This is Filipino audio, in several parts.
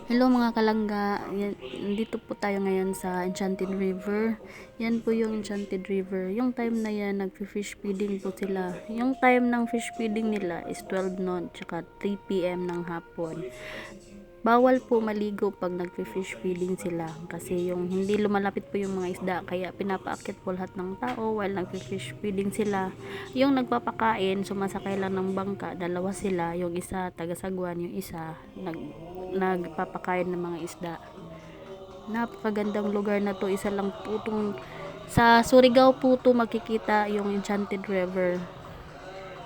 Hello mga kalangga, nandito po tayo ngayon sa Enchanted River. Yan po yung Enchanted River. Yung time na yan, nag-fish feeding po sila. Yung time ng fish feeding nila is 12 noon, tsaka 3 p.m. ng hapon. Bawal po maligo pag nag-fish feeding sila. Kasi yung hindi lumalapit po yung mga isda, kaya pinapaakyat po lahat ng tao while nag-fish feeding sila. Yung nagpapakain, sumasakay lang ng bangka, dalawa sila. Yung isa, taga-sagwan, yung isa, nagpapakain ng mga isda. Napakagandang lugar na to, isa lang po itong sa Surigao po to makikita yung Enchanted River.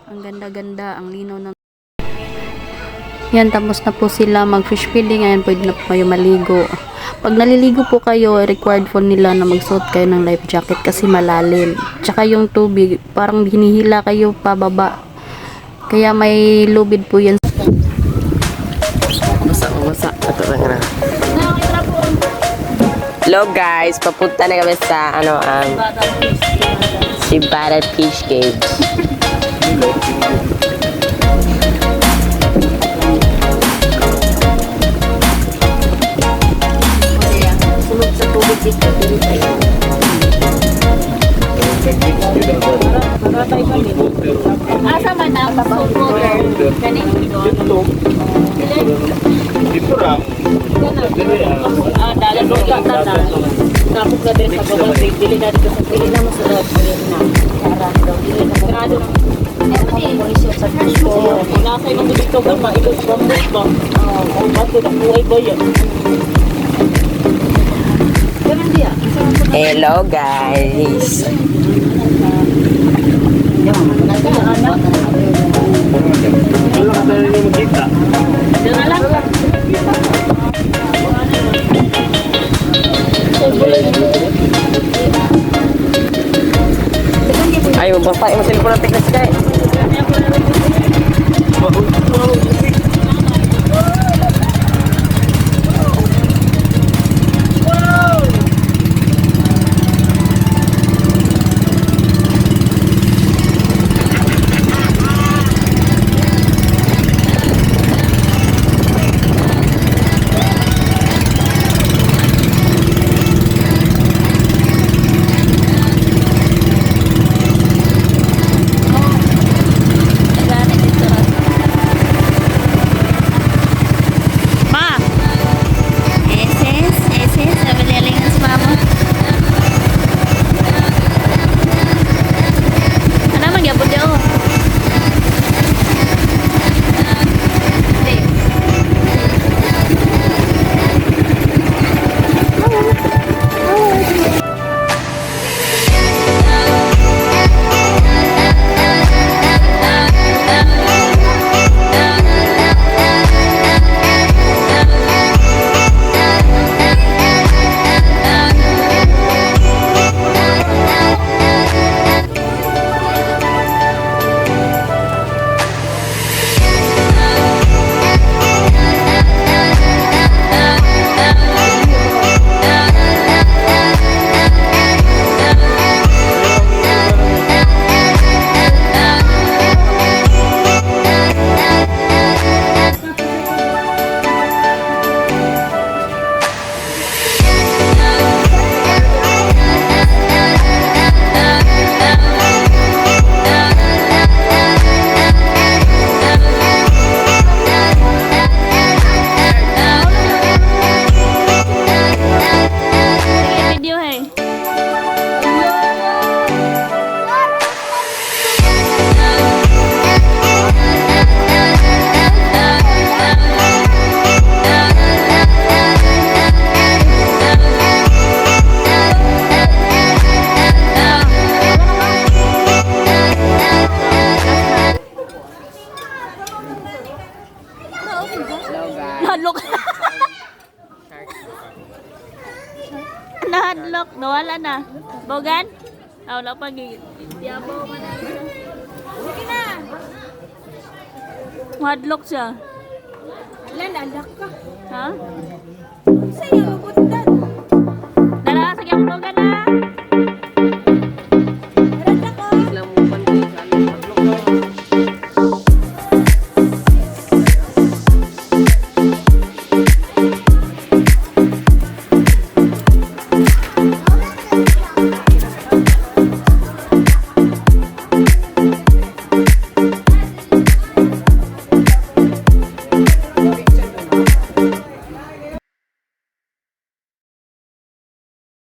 Ang ganda-ganda, ang linaw ng yan. Tapos na po sila mag-fish feeding. Ayan, pwede na po kayo maligo. Pag naliligo po kayo, required po nila na magsuot kayo ng life jacket kasi malalim. Tsaka yung tubig, parang hinihila kayo pababa. Kaya may lubid po yan. Masa. Ito lang na. Hello guys, papunta na kami sa Sibarat Fish Cave. Sulog sa tubig dito. Asa man ang salt water? Kanin? Dito lang. Dalan mo ka tata. Tapos na din sa bawal, dili na dito sa dili na masulod. Dili na. Sarap daw. Dili na sarado. Sa puso. Nasa yung dito ba maikot ba mo ba? Ang bato na buhay ba yan? Hello guys. Wala ka na rin magkita. Ay, mabasa yung cellphone natin kasi guys. Nahadlok. Nahadlok. Nawala na. Bogan? Wala pa. Diabaw man na. Sige na. Mahadlok siya. Lalak ka. Ha? Sa'yo,